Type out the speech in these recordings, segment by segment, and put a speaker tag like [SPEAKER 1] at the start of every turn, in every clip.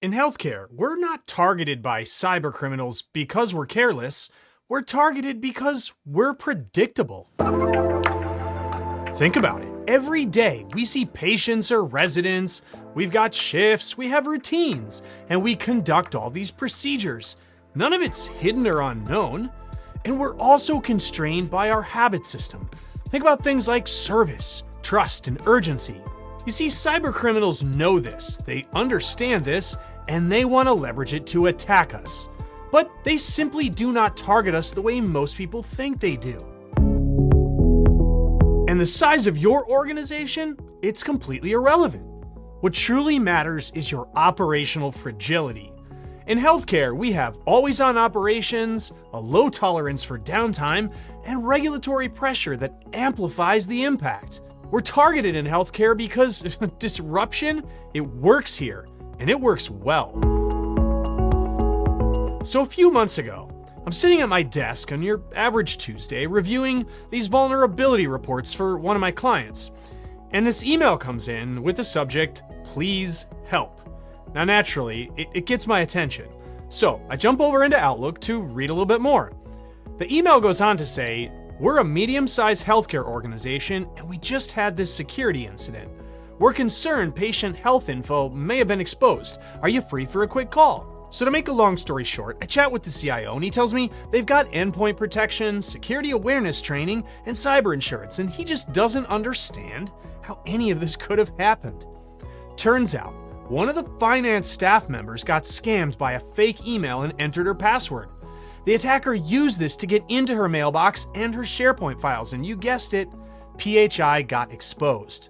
[SPEAKER 1] In healthcare, we're not targeted by cybercriminals because we're careless. We're targeted because we're predictable. Think about it. Every day we see patients or residents, we've got shifts, we have routines, and we conduct all these procedures. None of it's hidden or unknown. And we're also constrained by our habit system. Think about things like service, trust, and urgency. You see, cybercriminals know this, they understand this, and they want to leverage it to attack us. But they simply do not target us the way most people think they do. And the size of your organization, it's completely irrelevant. What truly matters is your operational fragility. In healthcare, we have always-on operations, a low tolerance for downtime, and regulatory pressure that amplifies the impact. We're targeted in healthcare because disruption, it works here, and it works well. So a few months ago, I'm sitting at my desk on your average Tuesday reviewing these vulnerability reports for one of my clients, and this email comes in with the subject, "Please help." Now naturally, it gets my attention, so I jump over into Outlook to read a little bit more. The email goes on to say, "We're a medium-sized healthcare organization and we just had this security incident. We're concerned patient health info may have been exposed. Are you free for a quick call?" So to make a long story short, I chat with the CIO and he tells me they've got endpoint protection, security awareness training, and cyber insurance, and he just doesn't understand how any of this could have happened. Turns out, one of the finance staff members got scammed by a fake email and entered her password. The attacker used this to get into her mailbox and her SharePoint files, and you guessed it, PHI got exposed.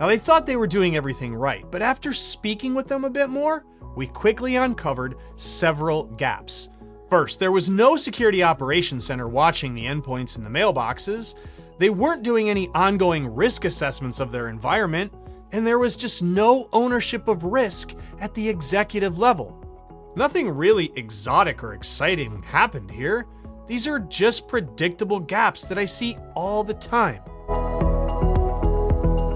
[SPEAKER 1] Now they thought they were doing everything right, but after speaking with them a bit more, we quickly uncovered several gaps. First, there was no security operations center watching the endpoints in the mailboxes. They weren't doing any ongoing risk assessments of their environment, and there was just no ownership of risk at the executive level. Nothing really exotic or exciting happened here. These are just predictable gaps that I see all the time.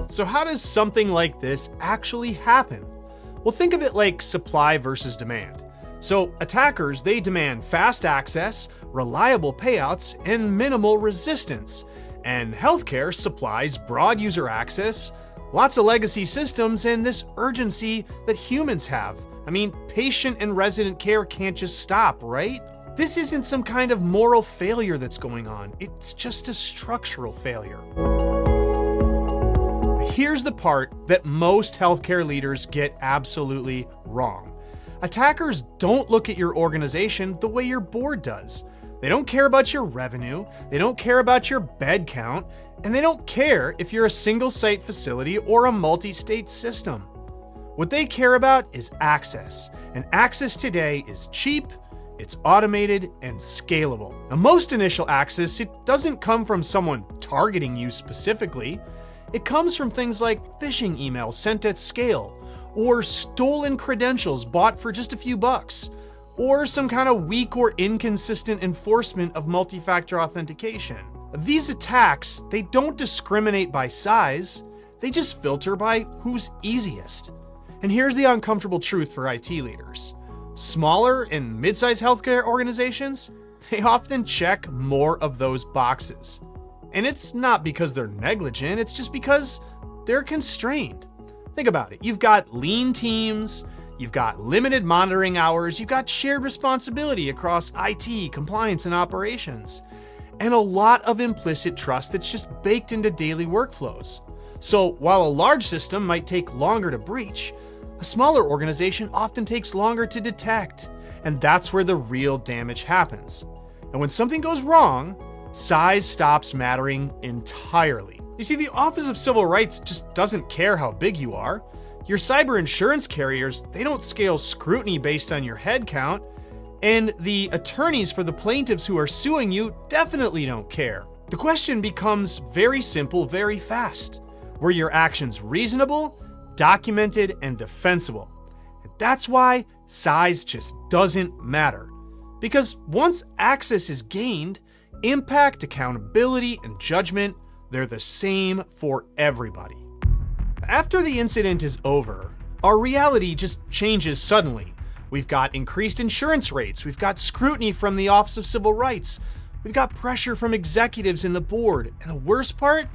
[SPEAKER 1] So how does something like this actually happen? Well, think of it like supply versus demand. So attackers, they demand fast access, reliable payouts, and minimal resistance. And healthcare supplies broad user access, lots of legacy systems, and this urgency that humans have. I mean, patient and resident care can't just stop, right? This isn't some kind of moral failure that's going on. It's just a structural failure. Here's the part that most healthcare leaders get absolutely wrong. Attackers don't look at your organization the way your board does. They don't care about your revenue, they don't care about your bed count, and they don't care if you're a single site facility or a multi-state system. What they care about is access, and access today is cheap, it's automated, and scalable. Now, most initial access, it doesn't come from someone targeting you specifically. It comes from things like phishing emails sent at scale, or stolen credentials bought for just a few bucks, or some kind of weak or inconsistent enforcement of multi-factor authentication. These attacks, they don't discriminate by size, they just filter by who's easiest. And here's the uncomfortable truth for IT leaders. Smaller and mid-sized healthcare organizations, they often check more of those boxes. And it's not because they're negligent, it's just because they're constrained. Think about it. You've got lean teams, you've got limited monitoring hours, you've got shared responsibility across IT, compliance, and operations, and a lot of implicit trust that's just baked into daily workflows. So while a large system might take longer to breach, a smaller organization often takes longer to detect, and that's where the real damage happens. And when something goes wrong, size stops mattering entirely. You see, the Office of Civil Rights just doesn't care how big you are. Your cyber insurance carriers, they don't scale scrutiny based on your head count. And the attorneys for the plaintiffs who are suing you definitely don't care. The question becomes very simple, very fast. Were your actions reasonable, documented, and defensible? And that's why size just doesn't matter. Because once access is gained, impact, accountability, and judgment, they're the same for everybody. After the incident is over, our reality just changes suddenly. We've got increased insurance rates, we've got scrutiny from the Office of Civil Rights, we've got pressure from executives in the board, and the worst part?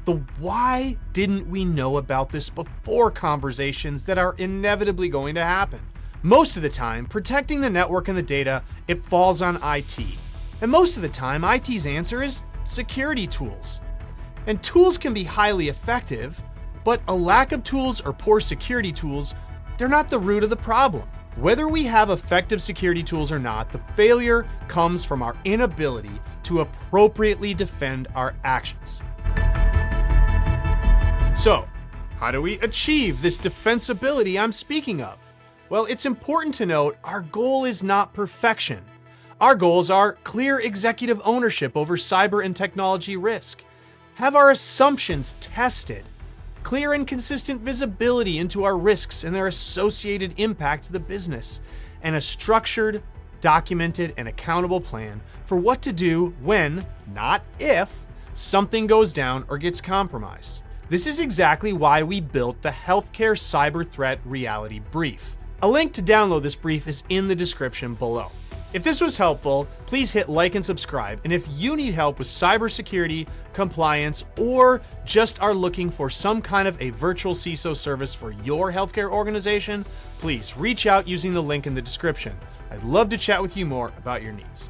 [SPEAKER 1] The why didn't we know about this before conversations that are inevitably going to happen. Most of the time, protecting the network and the data, it falls on IT. And most of the time, IT's answer is security tools. And tools can be highly effective, but a lack of tools or poor security tools, they're not the root of the problem. Whether we have effective security tools or not, the failure comes from our inability to appropriately defend our actions. So, how do we achieve this defensibility I'm speaking of? Well, it's important to note our goal is not perfection. Our goals are clear executive ownership over cyber and technology risk, have our assumptions tested, clear and consistent visibility into our risks and their associated impact to the business, and a structured, documented, and accountable plan for what to do when, not if, something goes down or gets compromised. This is exactly why we built the Healthcare Cyber Threat Reality Brief. A link to download this brief is in the description below. If this was helpful, please hit like and subscribe. And if you need help with cybersecurity, compliance, or just are looking for some kind of a virtual CISO service for your healthcare organization, please reach out using the link in the description. I'd love to chat with you more about your needs.